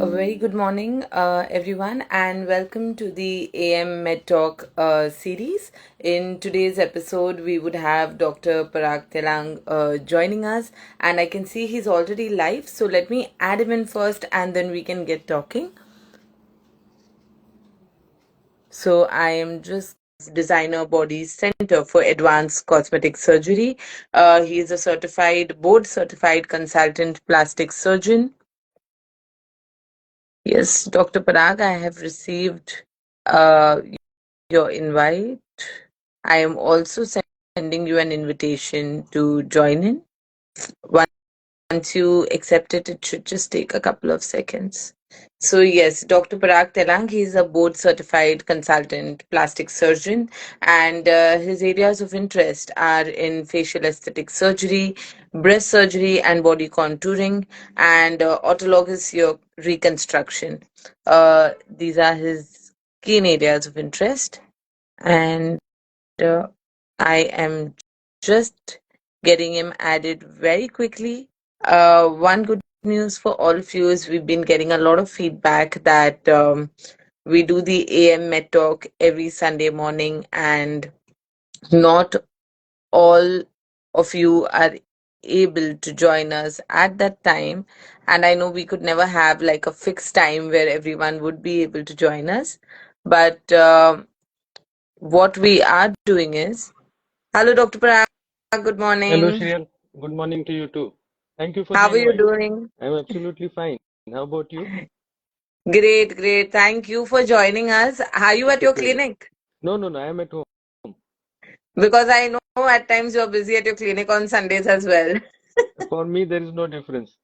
A very good morning, everyone, and welcome to the AM MedTalk series. In today's episode, we would have Dr. Parag Telang joining us, and I can see he's already live. So let me add him in first, and then we can get talking. So I am just Designer Body Center for Advanced Cosmetic Surgery. He is a board certified consultant plastic surgeon. Yes, Dr. Parag, I have received uh, your invite. I am also sending you an invitation to join in. Once you accept it, it should just take a couple of seconds. So, yes, Dr. Parag Telang, he's a board certified consultant plastic surgeon, and his areas of interest are in facial aesthetic surgery, breast surgery, and body contouring, and autologous reconstruction. These are his keen areas of interest, and uh, I am just getting him added very quickly. One good news for all of you is we've been getting a lot of feedback that we do the AM Med Talk every Sunday morning, and not all of you are able to join us at that time. And I know we could never have like a fixed time where everyone would be able to join us, but what we are doing is, hello, Dr. Parag. Good Hello, morning. Shriyal. Good morning to you too. Thank you for How the are you invite. doing? I'm absolutely fine. How about you? Great, great. Thank you for joining us. Are you at It's a your pleasure. clinic? No, I am at home. Because I know at times you're busy at your clinic on Sundays as well. For me, there is no difference.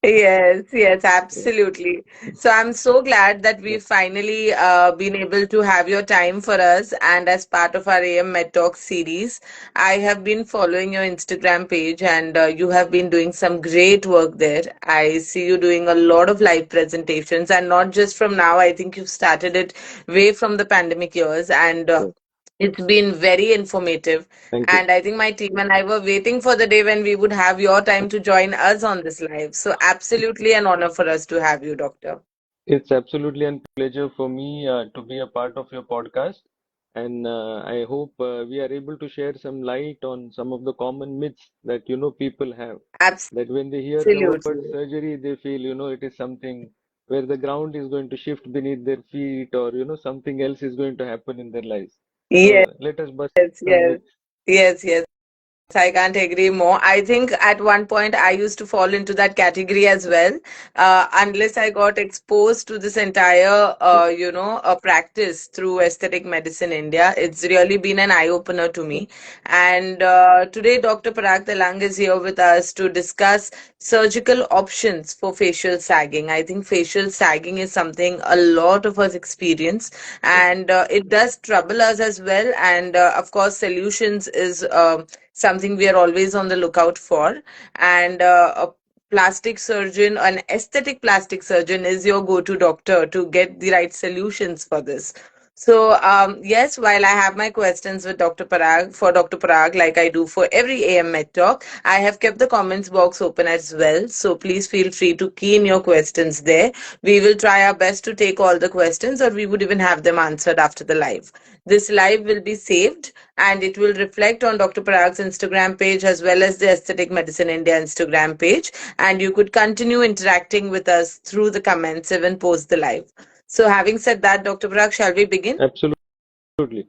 Yes, yes, Yeah, absolutely. So I'm so glad that yeah. we've finally been able to have your time for us. And as part of our AM Med Talk series, I have been following your Instagram page, and you have been doing some great work there. I see you doing a lot of live presentations, and not just from now. I think you've started it way from the pandemic years, and Sure. it's been very informative. Thank you. And I think my team and I were waiting for the day when we would have your time to join us on this live. So, absolutely an honor for us to have you, Doctor. It's absolutely a pleasure for me to be a part of your podcast. And I hope we are able to share some light on some of the common myths that people have. That when they hear the word Absolutely. surgery, they feel it is something where the ground is going to shift beneath their feet, or something else is going to happen in their lives. Yes, So let us bust some yes, myths. yes, yes. I can't agree more. I think at one point I used to fall into that category as well, unless I got exposed to this entire, practice through Aesthetic Medicine India. It's really been an eye opener to me. And today, Dr. Parag Telang is here with us to discuss surgical options for facial sagging. I think facial sagging is something a lot of us experience, Yeah. and it does trouble us as well. And of course, solutions is something we are always on the lookout for. And a plastic surgeon, an aesthetic plastic surgeon, is your go to doctor to get the right solutions for this. So, yes, while I have my questions with Dr. Parag, for Dr. Parag, like I do for every AM Med Talk, I have kept the comments box open as well. So, please feel free to key in your questions there. We will try our best to take all the questions, or we would even have them answered after the live. This live will be saved, and it will reflect on Dr. Parag's Instagram page as well as the Aesthetic Medicine India Instagram page. And you could continue interacting with us through the comments even post the live. So, having said that, Dr. Parag, shall we begin? Absolutely.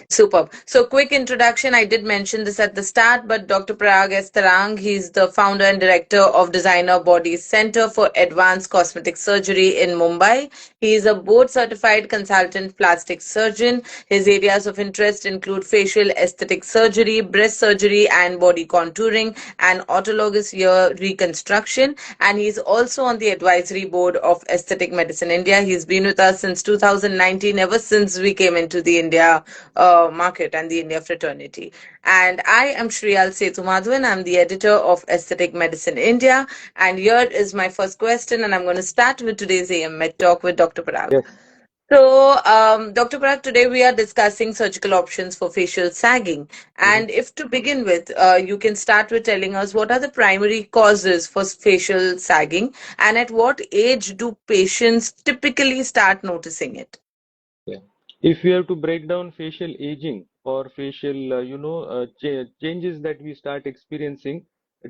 Superb. So, quick introduction. I did mention this at the start, but Dr. Parag S. Tarang, he's the founder and director of Designer Body Center for Advanced Cosmetic Surgery in Mumbai. He is a board certified consultant plastic surgeon. His areas of interest include facial aesthetic surgery, breast surgery, and body contouring, and autologous ear reconstruction. And he's also on the advisory board of Aesthetic Medicine India. He's been with us since 2019, ever since we came into the India market and the India fraternity. And I am Shriyal Setumadhavan. I'm the editor of Aesthetic Medicine India. And here is my first question, and I'm going to start with today's AM Med Talk with Dr. Parag. Yes. So, Dr. Parag, today we are discussing surgical options for facial sagging. Mhm. And if to begin with, you can start with telling us what are the primary causes for facial sagging and at what age do patients typically start noticing it? Yeah. If we have to break down facial aging or facial, changes that we start experiencing,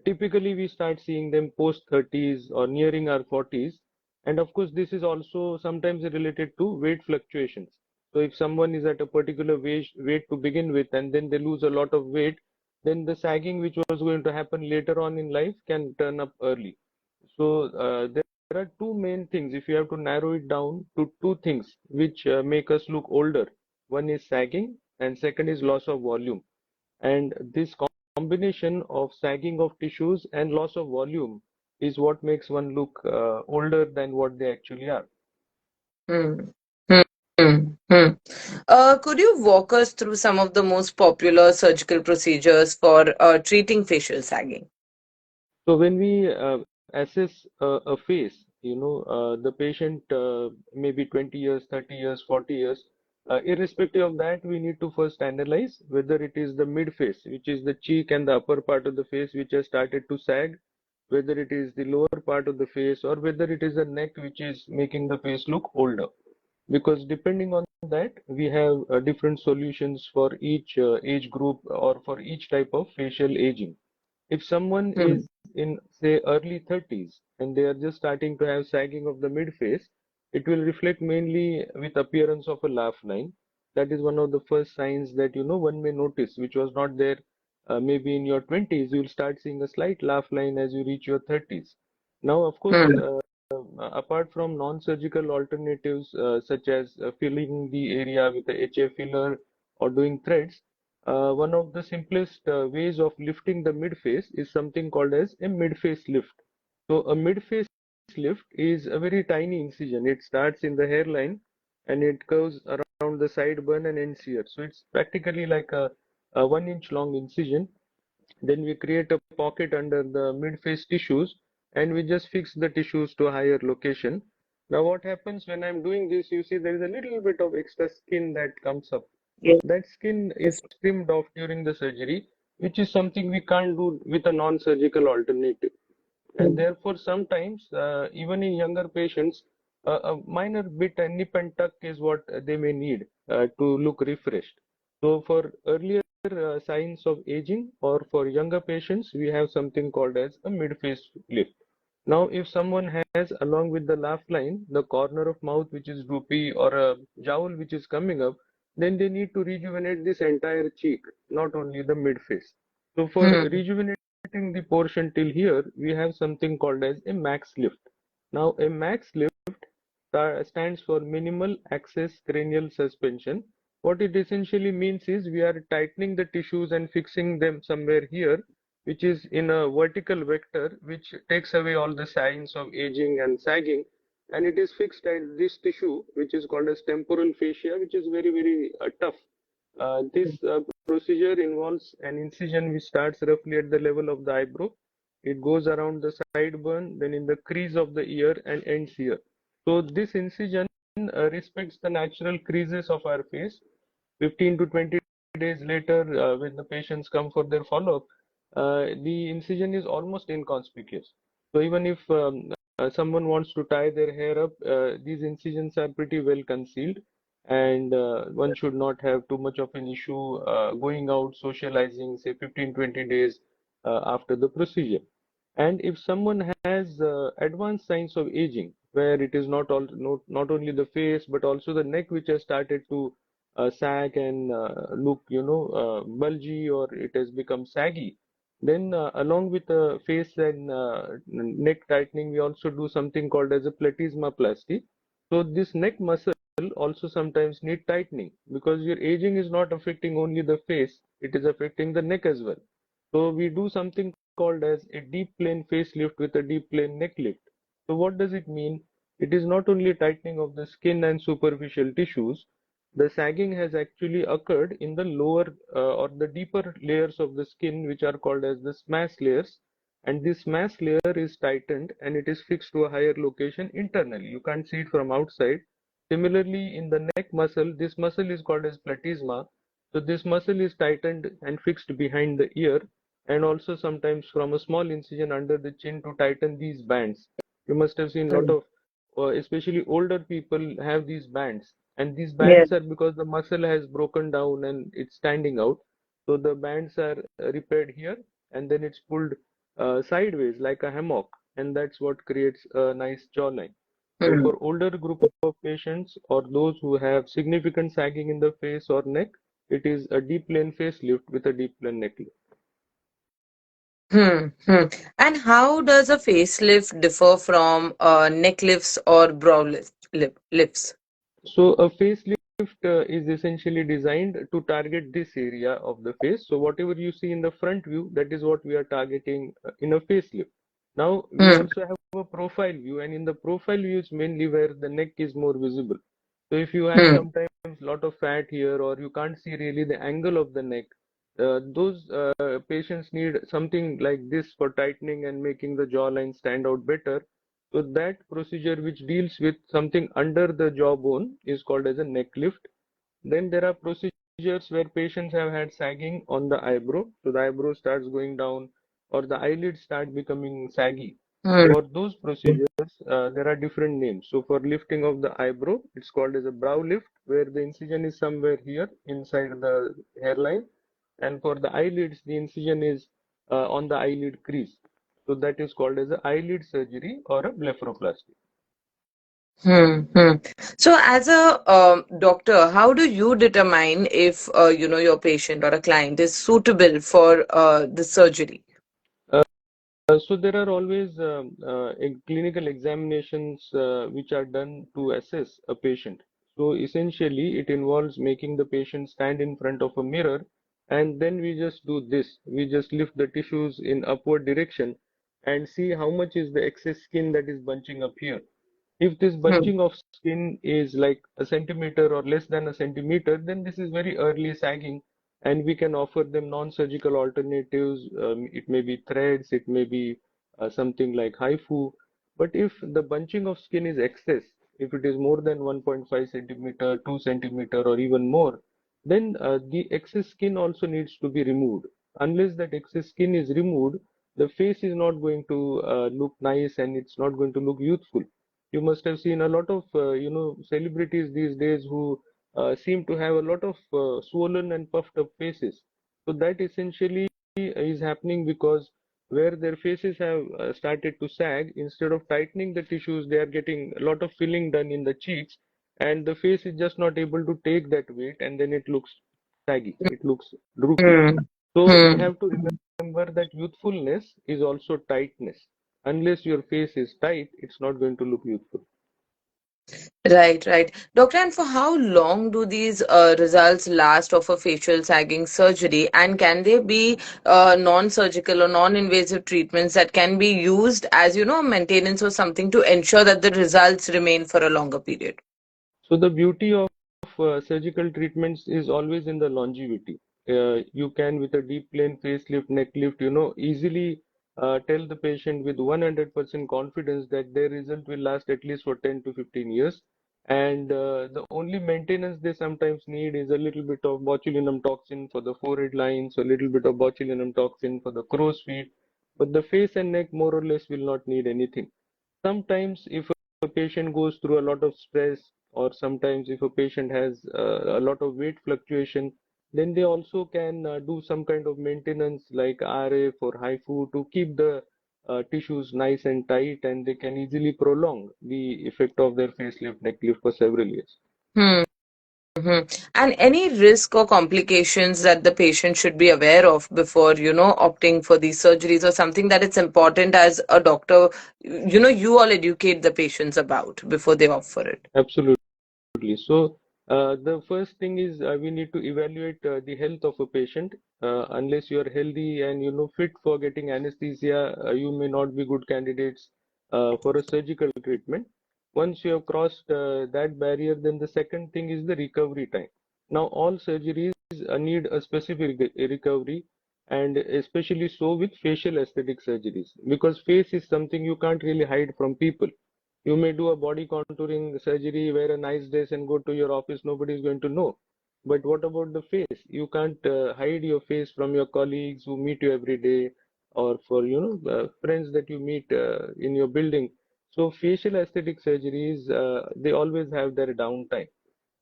typically we start seeing them post 30s or nearing our 40s. And of course, this is also sometimes related to weight fluctuations. So if someone is at a particular weight to begin with and then they lose a lot of weight, then the sagging which was going to happen later on in life can turn up early. So there are two main things. If you have to narrow it down to two things which make us look older, one is sagging and second is loss of volume. And this combination of sagging of tissues and loss of volume is what makes one look older than what they actually are. Hmm. Hmm. Hmm. Hmm. Could you walk us through some of the most popular surgical procedures for treating facial sagging? So when we assess a face, the patient may be 20 years, 30 years, 40 years. Irrespective of that, we need to first analyze whether it is the mid face, which is the cheek and the upper part of the face, which has started to sag, whether it is the lower part of the face, or whether it is the neck, which is making the face look older. Because depending on that, we have different solutions for each age group or for each type of facial aging. If someone Hmm. is in, say, early 30s and they are just starting to have sagging of the mid face, it will reflect mainly with appearance of a laugh line. That is one of the first signs that one may notice, which was not there maybe in your 20s. You will start seeing a slight laugh line as you reach your 30s. Now, of course, Hmm. apart from non-surgical alternatives such as filling the area with a HA filler or doing threads, one of the simplest ways of lifting the midface is something called as a midface lift. So a midface lift is a very tiny incision. It starts in the hairline and it goes around the sideburn and ends here. So it's practically like a 1 inch long incision. Then we create a pocket under the midface tissues and we just fix the tissues to a higher location. Now what happens when I'm doing this, you see there is a little bit of extra skin that comes up. Yes. That skin is trimmed off during the surgery, which is something we can't do with a non-surgical alternative. And Hmm. therefore, sometimes, even in younger patients, a minor bit a nip and tuck is what they may need to look refreshed. So for earlier signs of aging or for younger patients, we have something called as a mid-face lift. Now, if someone has, along with the laugh line, the corner of mouth which is droopy or a jowl which is coming up, then they need to rejuvenate this entire cheek, not only the mid face. So for Hmm. rejuvenating the portion till here, we have something called as a max lift. Now, a max lift stands for minimal access cranial suspension. What it essentially means is we are tightening the tissues and fixing them somewhere here, which is in a vertical vector, which takes away all the signs of aging and sagging. And it is fixed at this tissue, which is called as temporal fascia, which is very, very tough. This procedure involves an incision which starts roughly at the level of the eyebrow. It goes around the sideburn, then in the crease of the ear and ends here. So this incision respects the natural creases of our face. 15 to 20 days later, when the patients come for their follow-up, the incision is almost inconspicuous. So even if someone wants to tie their hair up, these incisions are pretty well concealed, and one should not have too much of an issue going out, socializing, say 15-20 days after the procedure. And if someone has advanced signs of aging, where it is not only the face but also the neck which has started to sag and look, bulgy, or it has become saggy, then along with the face and neck tightening, we also do something called as a platysmaplasty. So this neck muscle also sometimes need tightening because your aging is not affecting only the face, it is affecting the neck as well. So we do something called as a deep plane facelift with a deep plane neck lift. So what does it mean? It is not only tightening of the skin and superficial tissues, the sagging has actually occurred in the lower or the deeper layers of the skin, which are called as the smash layers. And this smash layer is tightened and it is fixed to a higher location internally. You can't see it from outside. Similarly, in the neck muscle, this muscle is called as platysma. So this muscle is tightened and fixed behind the ear, and also sometimes from a small incision under the chin to tighten these bands. You must have seen a lot Mm. of, especially older people have these bands, and these Yes. bands are because the muscle has broken down and it's standing out. So the bands are repaired here, and then it's pulled sideways like a hammock, and that's what creates a nice jawline. So Mm. for older group of patients or those who have significant sagging in the face or neck, it is a deep plane facelift with a deep plane neck lift. Hmm. And how does a facelift differ from neck lifts or lifts? So a facelift is essentially designed to target this area of the face. So whatever you see in the front view, that is what we are targeting in a facelift. Now we Hmm. also have a profile view, and in the profile view is mainly where the neck is more visible. So if you have Hmm. sometimes a lot of fat here, or you can't see really the angle of the neck, those patients need something like this for tightening and making the jawline stand out better. So that procedure which deals with something under the jawbone is called as a neck lift. Then there are procedures where patients have had sagging on the eyebrow. So the eyebrow starts going down or the eyelids start becoming saggy. Hmm. For those procedures, there are different names. So for lifting of the eyebrow, it's called as a brow lift, where the incision is somewhere here inside the hairline. And for the eyelids, the incision is on the eyelid crease. So that is called as a eyelid surgery or a blepharoplasty. Hmm. So, as a doctor, how do you determine if your patient or a client is suitable for the surgery? So there are always clinical examinations which are done to assess a patient. So essentially, it involves making the patient stand in front of a mirror, and then we just do this. We just lift the tissues in upward direction and see how much is the excess skin that is bunching up here. If this Hmm. bunching of skin is like a centimeter or less than a centimeter, then this is very early sagging, and we can offer them non-surgical alternatives. It may be threads, it may be something like HIFU. But if the bunching of skin is excess, if it is more than 1.5 centimeter, 2 centimeter, or even more, then the excess skin also needs to be removed. Unless that excess skin is removed, the face is not going to look nice and it's not going to look youthful. You must have seen a lot of celebrities these days who seem to have a lot of swollen and puffed up faces. So that essentially is happening because where their faces have started to sag, instead of tightening the tissues, they are getting a lot of filling done in the cheeks, and the face is just not able to take that weight, and then it looks saggy, it looks droopy. Hmm. So we Hmm. have to remember that youthfulness is also tightness. Unless your face is tight, it's not going to look youthful. Right. Doctor, and for how long do these results last of a facial sagging surgery? And can they be non-surgical or non-invasive treatments that can be used as, maintenance or something to ensure that the results remain for a longer period? So the beauty of surgical treatments is always in the longevity. You can, with a deep plane facelift, neck lift, easily tell the patient with 100% confidence that their result will last at least for 10 to 15 years. And the only maintenance they sometimes need is a little bit of botulinum toxin for the forehead lines, a little bit of botulinum toxin for the crow's feet. But the face and neck more or less will not need anything. Sometimes, if a patient goes through a lot of stress, or sometimes if a patient has a lot of weight fluctuation, then they also can do some kind of maintenance like RF or HIFU to keep the tissues nice and tight, and they can easily prolong the effect of their facelift, neck lift for several years. Hmm. And any risk or complications that the patient should be aware of before, opting for these surgeries or something that it's important as a doctor, you all educate the patients about before they opt for it. Absolutely. So, the first thing is we need to evaluate the health of a patient. Unless you are healthy and fit for getting anesthesia, you may not be good candidates for a surgical treatment. Once you have crossed that barrier, then the second thing is the recovery time. Now, all surgeries need a specific recovery, and especially so with facial aesthetic surgeries, because face is something you can't really hide from people. You may do a body contouring surgery, wear a nice dress, and go to your office. Nobody is going to know. But what about the face? You can't hide your face from your colleagues who meet you every day, or for friends that you meet in your building. So facial aesthetic surgeries, they always have their downtime.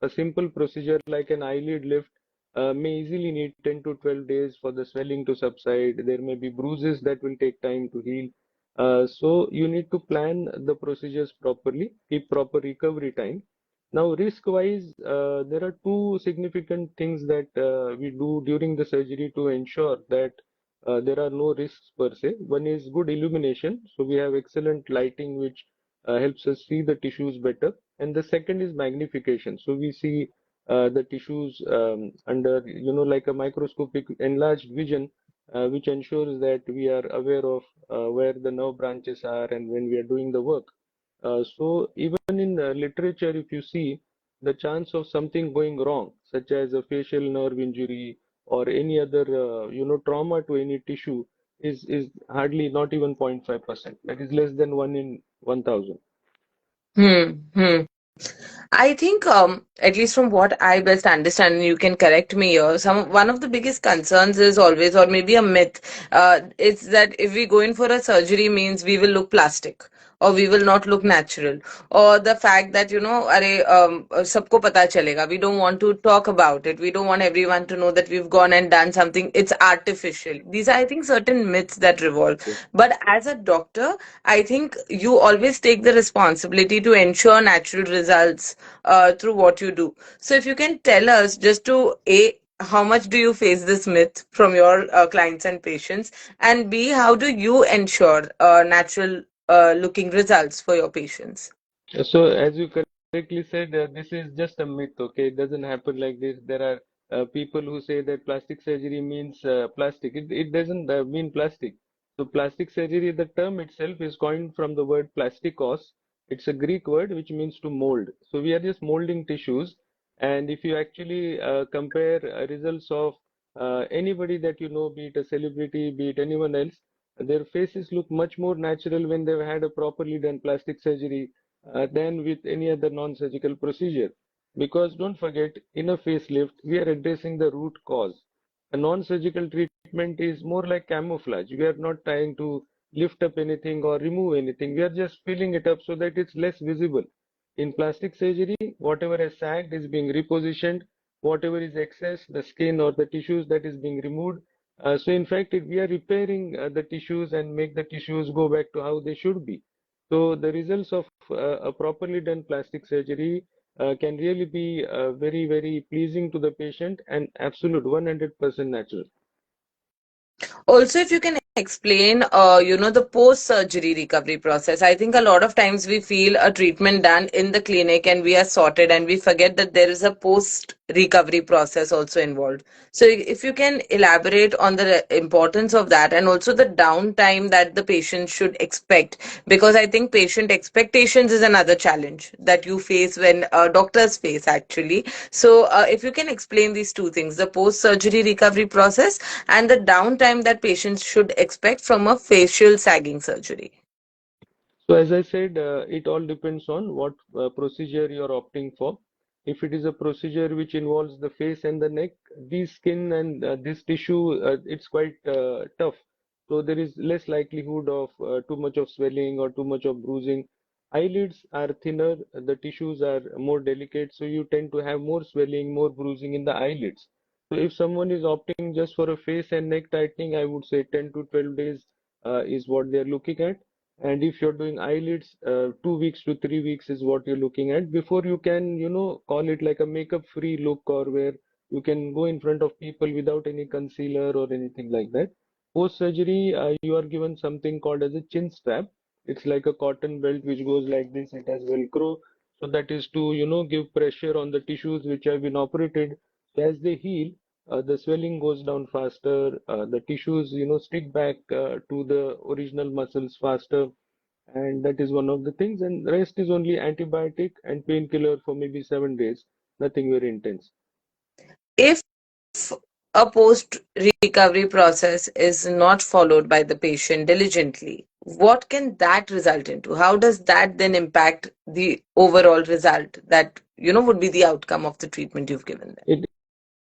A simple procedure like an eyelid lift may easily need 10 to 12 days for the swelling to subside. There may be bruises that will take time to heal. So you need to plan the procedures properly, keep proper recovery time. Now, risk-wise, there are two significant things that we do during the surgery to ensure that there are no risks per se. One is good illumination. So we have excellent lighting which helps us see the tissues better. And the second is magnification. So we see the tissues under, like a microscopic enlarged vision, which ensures that we are aware of where the nerve branches are and when we are doing the work. So even in literature, if you see, the chance of something going wrong, such as a facial nerve injury or any other, trauma to any tissue, is hardly not even 0.5%. That is less than 1 in 1,000. Hmm. I think, at least from what I best understand, and you can correct me here, one of the biggest concerns is always, or maybe a myth, it's that if we go in for a surgery means we will look plastic, or we will not look natural, or the fact that अरे सबको पता चलेगा. We don't want to talk about it. We don't want everyone to know that we've gone and done something. It's artificial. These are, I think, certain myths that revolve. But as a doctor, I think you always take the responsibility to ensure natural results through what you do. So if you can tell us just to A, how much do you face this myth from your clients and patients? And B, how do you ensure natural looking results for your patients? So, as you correctly said, this is just a myth, okay? It doesn't happen like this. There are people who say that plastic surgery means plastic. It doesn't mean plastic. So, plastic surgery, the term itself is coined from the word plastikos. It's a Greek word which means to mold. So, we are just molding tissues. And if you actually compare results of anybody that you know, be it a celebrity, be it anyone else, their faces look much more natural when they've had a properly done plastic surgery than with any other non-surgical procedure. Because don't forget, in a facelift, we are addressing the root cause. A non-surgical treatment is more like camouflage. We are not trying to lift up anything or remove anything. We are just filling it up so that it's less visible. In plastic surgery, whatever has sagged is being repositioned, whatever is excess, the skin or the tissues that is being removed. So in fact, we are repairing the tissues and make the tissues go back to how they should be. So the results of a properly done plastic surgery can really be very, very pleasing to the patient and absolute 100% natural. Also, if you can explain, the post-surgery recovery process. I think a lot of times we feel a treatment done in the clinic and we are sorted, and we forget that there is a post-recovery process also involved. So, if you can elaborate on the importance of that and also the downtime that the patient should expect, because I think patient expectations is another challenge that you face when doctors face actually. So, if you can explain these two things, the post-surgery recovery process and the downtime that patients should expect from a facial sagging surgery. So as I said, it all depends on what procedure you're opting for. If it is a procedure which involves the face and the neck, this skin and this tissue, it's quite tough. So there is less likelihood of too much of swelling or too much of bruising. Eyelids are thinner, the tissues are more delicate, so you tend to have more swelling, more bruising in the eyelids. So if someone is opting just for a face and neck tightening, I would say 10 to 12 days is what they're looking at. And if you're doing eyelids, 2 weeks to 3 weeks is what you're looking at before you can, call it like a makeup-free look or where you can go in front of people without any concealer or anything like that. Post-surgery, you are given something called as a chin strap. It's like a cotton belt which goes like this. It has Velcro. So that is to, give pressure on the tissues which have been operated. So as they heal, the swelling goes down faster, the tissues, stick back to the original muscles faster, and that is one of the things. And the rest is only antibiotic and painkiller for maybe 7 days, nothing very intense. If a post recovery process is not followed by the patient diligently, what can that result into? How does that then impact the overall result that, would be the outcome of the treatment you've given them?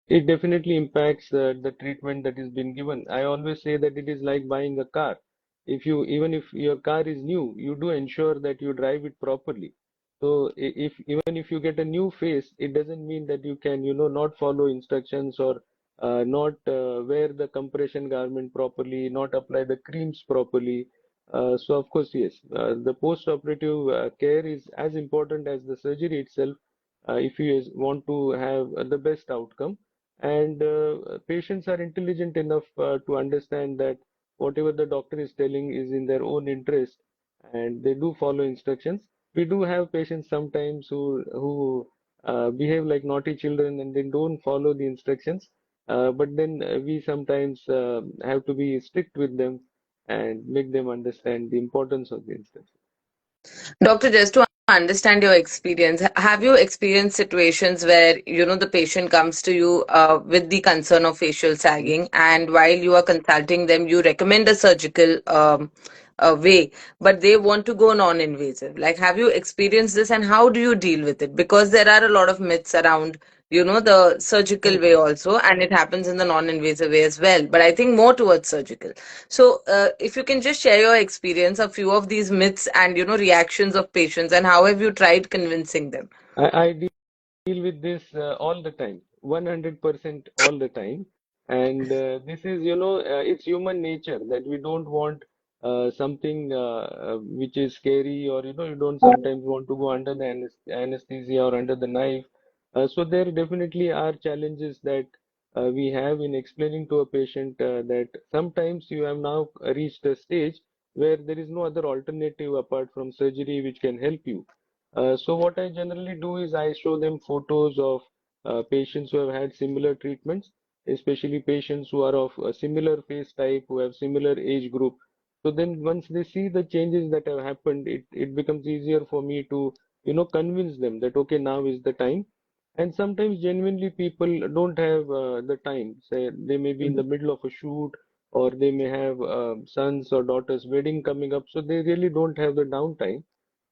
It definitely impacts the treatment that is being given. I always say that it is like buying a car. If you even if your car is new, you do ensure that you drive it properly. So if even if you get a new face, it doesn't mean that you can, not follow instructions or not wear the compression garment properly, not apply the creams properly. So of course, yes, the post-operative care is as important as the surgery itself if you want to have the best outcome. And patients are intelligent enough to understand that whatever the doctor is telling is in their own interest, and they do follow instructions. We do have patients sometimes who behave like naughty children and they don't follow the instructions. But then we sometimes have to be strict with them and make them understand the importance of the instructions. Doctor, just to understand your experience, have you experienced situations where, the patient comes to you with the concern of facial Mm. sagging, and while you are consulting them, you recommend a surgical way, but they want to go non-invasive? Like, have you experienced this, and how do you deal with it? Because there are a lot of myths around, the surgical Correct. way also, and it happens in the non-invasive way as well. But I think more towards surgical. So, if you can just share your experience, a few of these myths and reactions of patients, and how have you tried convincing them? I deal with this all the time, 100% all the time. And this is, it's human nature that we don't want something which is scary, or, you don't sometimes want to go under the anesthesia or under the knife. So there definitely are challenges that we have in explaining to a patient that sometimes you have now reached a stage where there is no other alternative apart from surgery which can help you. So what I generally do is I show them photos of patients who have had similar treatments, especially patients who are of a similar face type, who have similar age group. So then once they see the changes that have happened, it becomes easier for me to, convince them that, okay, now is the time. And sometimes genuinely people don't have the time. Say they may be in the middle of a shoot, or they may have sons or daughters' wedding coming up, so they really don't have the downtime,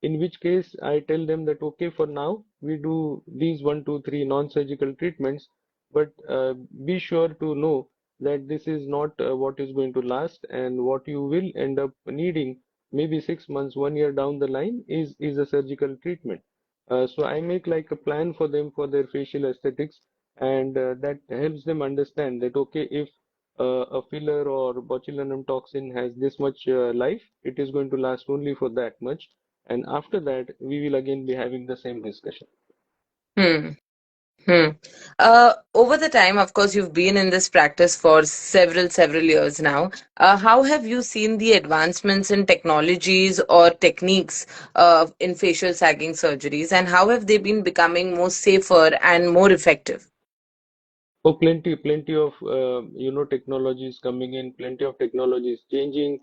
in which case I tell them that, okay, for now we do these one, two, three non-surgical treatments, but be sure to know that this is not what is going to last, and what you will end up needing maybe 6 months, 1 year down the line is a surgical treatment. So I make like a plan for them for their facial aesthetics, and that helps them understand that, okay, if a filler or botulinum toxin has this much life, it is going to last only for that much, and after that we will again be having the same discussion. Hmm. Hmm. Over the time, of course, you've been in this practice for several years now. How have you seen the advancements in technologies or techniques in facial sagging surgeries, and how have they been becoming more safer and more effective? Oh, plenty of technologies coming in, plenty of technologies changing.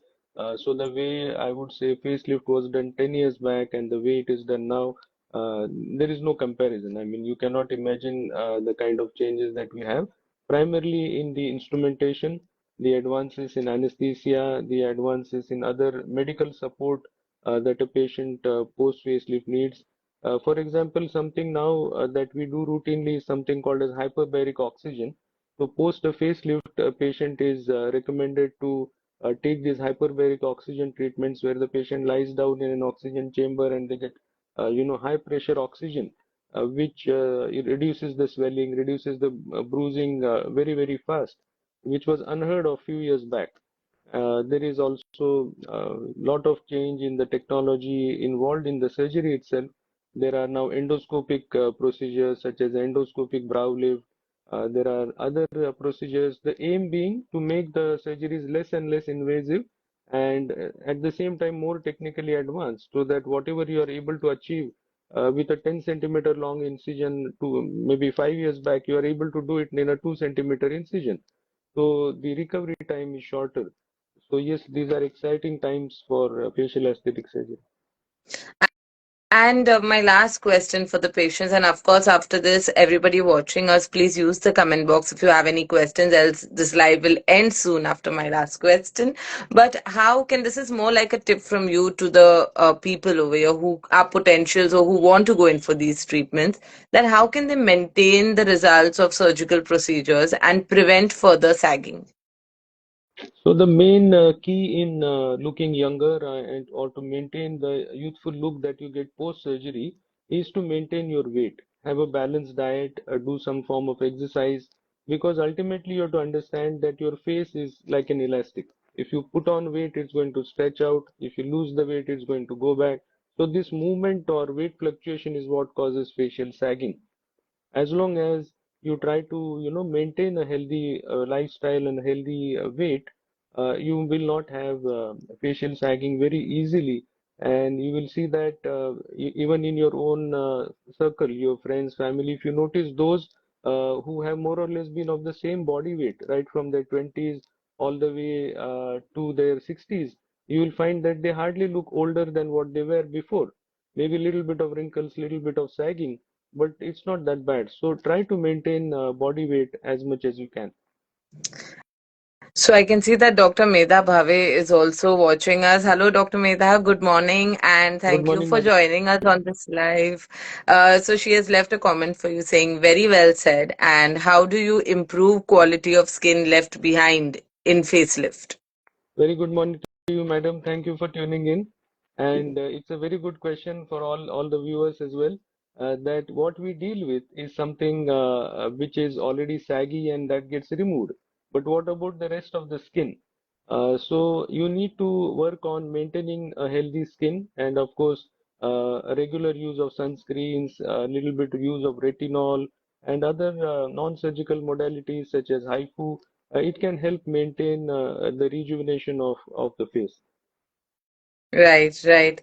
So the way I would say facelift was done 10 years back and the way it is done now, there is no comparison. I mean, you cannot imagine the kind of changes that we have. Primarily in the instrumentation, the advances in anesthesia, the advances in other medical support that a patient post facelift needs. For example, something now that we do routinely is something called as hyperbaric oxygen. So post a facelift, a patient is recommended to take these hyperbaric oxygen treatments where the patient lies down in an oxygen chamber and they get, high pressure oxygen, which it reduces the swelling, reduces the bruising very fast, which was unheard of few years back. There is also a lot of change in the technology involved in the surgery itself. There are now endoscopic procedures such as endoscopic brow lift. There are other procedures. The aim being to make the surgeries less and less invasive, and at the same time more technically advanced, so that whatever you are able to achieve with a 10 centimeter long incision to maybe 5 years back, you are able to do it in a 2 centimeter incision. So the recovery time is shorter. So yes, these are exciting times for facial aesthetic surgery. And my last question for the patients, and of course, after this, everybody watching us, please use the comment box if you have any questions, else this live will end soon after my last question. But how can this is more like a tip from you to the people over here who are potentials or who want to go in for these treatments, that how can they maintain the results of surgical procedures and prevent further sagging? So the main key in looking younger and or to maintain the youthful look that you get post surgery is to maintain your weight. Have a balanced diet, do some form of exercise, because ultimately you have to understand that your face is like an elastic. If you put on weight, it's going to stretch out. If you lose the weight, it's going to go back. So this movement or weight fluctuation is what causes facial sagging. As long as you try to maintain a healthy lifestyle and healthy weight, you will not have facial sagging very easily, and you will see that even in your own circle, your friends, family, if you notice those who have more or less been of the same body weight right from their 20s all the way to their 60s, you will find that they hardly look older than what they were before. Maybe a little bit of wrinkles, little bit of sagging, but it's not that bad. So try to maintain body weight as much as you can. So I can see that Dr. Medha Bhave is also watching us. Hello, Dr. Medha. Good morning, and Good thank you morning, for madam. joining us on this live. So she has left a comment for you saying, "Very well said." And how do you improve quality of skin left behind in facelift? Very good morning to you, madam. Thank you for tuning in. And it's a very good question for all the viewers as well. That what we deal with is something which is already saggy and that gets removed. But what about the rest of the skin? So you need to work on maintaining a healthy skin, and of course, a regular use of sunscreens, a little bit use of retinol, and other non-surgical modalities such as HIFU. It can help maintain the rejuvenation of the face. Right, right.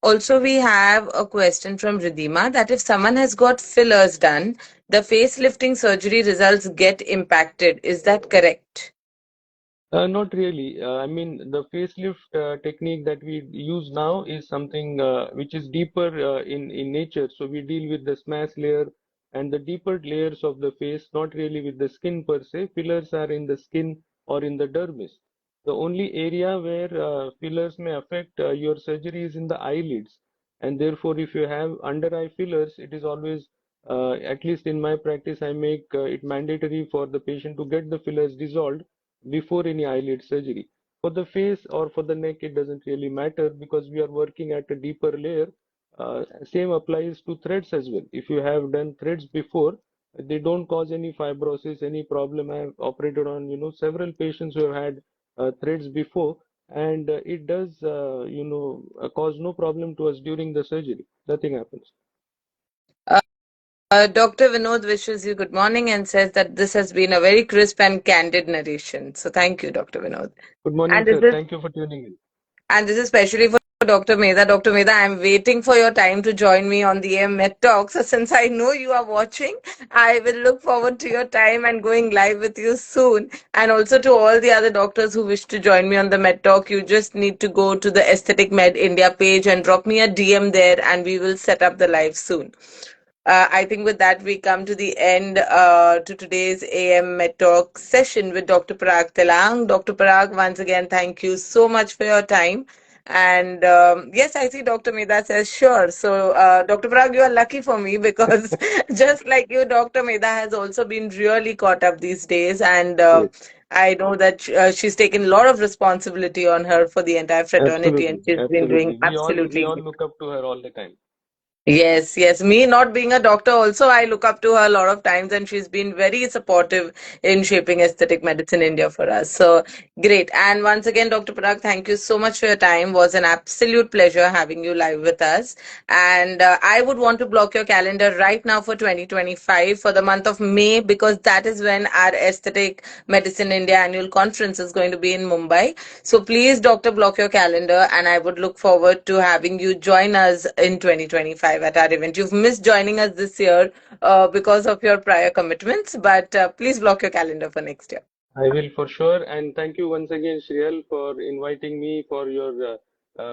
Also, we have a question from Ridhima that if someone has got fillers done, the facelifting surgery results get impacted. Is that correct? Not really. I mean, the facelift technique that we use now is something which is deeper in nature. So we deal with the smash layer and the deeper layers of the face, not really with the skin per se. Fillers are in the skin or in the dermis. The only area where fillers may affect your surgery is in the eyelids. And therefore, if you have under eye fillers, it is always, at least in my practice, I make it mandatory for the patient to get the fillers dissolved before any eyelid surgery. For the face or for the neck, it doesn't really matter because we are working at a deeper layer. Same applies to threads as well. If you have done threads before, they don't cause any fibrosis, any problem. I have operated on, several patients who have had threads before, and it does, cause no problem to us during the surgery. Nothing happens. Dr. Vinod wishes you good morning and says that this has been a very crisp and candid narration. So thank you, Dr. Vinod. Good morning, And this sir. is Thank you for tuning in. and this is especially for Dr. Medha. Dr. Medha, I'm waiting for your time to join me on the MedTalk. So since I know you are watching, I will look forward to your time and going live with you soon. And also to all the other doctors who wish to join me on the MedTalk, you just need to go to the Aesthetic Med India page and drop me a DM there, and we will set up the live soon. I think with that, we come to the end to today's AM Med Talk session with Dr. Parag Telang. Dr. Parag, once again, thank you so much for your time. And yes, I see Dr. Medha says sure. So, Dr. Parag, you are lucky for me because just like you, Dr. Medha has also been really caught up these days. And Yes, I know that she's taken a lot of responsibility on her for the entire fraternity, and absolutely, she's been doing absolutely. We absolutely all great. look up to her all the time. Yes, yes. Me not being a doctor, also I look up to her a lot of times, and she's been very supportive in shaping aesthetic medicine India for us. So great. And once again, Dr. Parag, thank you so much for your time. Was an absolute pleasure having you live with us. And I would want to block your calendar right now for 2025 for the month of May because that is when our Aesthetic Medicine India annual conference is going to be in Mumbai. So please, Doctor, block your calendar, and I would look forward to having you join us in 2025 at our event. You've missed joining us this year because of your prior commitments, but please block your calendar for next year. I will for sure. And thank you once again, Shriyal, for inviting me for your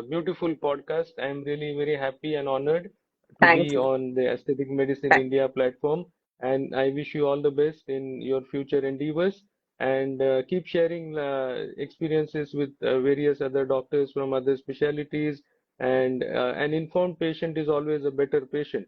beautiful podcast. I'm really very happy and honored to Thank be you. on the Aesthetic Medicine Thank India platform. And I wish you all the best in your future endeavors. And keep sharing experiences with various other doctors from other specialties. And an informed patient is always a better patient.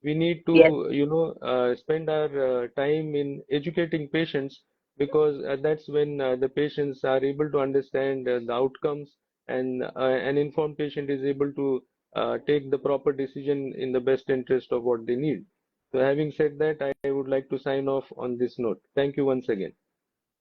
We need Yes. to, spend our time in educating patients, because that's when the patients are able to understand the outcomes, and an informed patient is able to take the proper decision in the best interest of what they need. So, having said that, I would like to sign off on this note. Thank you once again.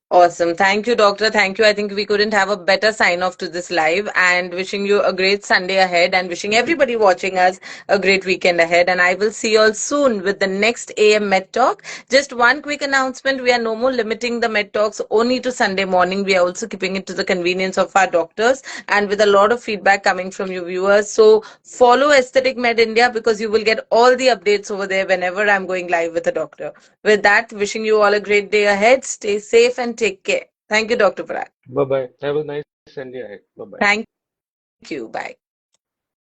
Awesome. Thank you, Doctor. Thank you. I think we couldn't have a better sign off to this live, and wishing you a great Sunday ahead and wishing Thank you. everybody watching us a great weekend ahead. And I will see you all soon with the next AM Med Talk. Just one quick announcement. We are no more limiting the Med Talks only to Sunday morning. We are also keeping it to the convenience of our doctors and with a lot of feedback coming from you viewers. So follow Aesthetic Med India because you will get all the updates over there whenever I'm going live with a doctor. With that, wishing you all a great day ahead. Stay safe and take care. Thank you, Dr. Parag. Bye bye. Have a nice Sunday ahead. Bye bye. Thank you. Bye.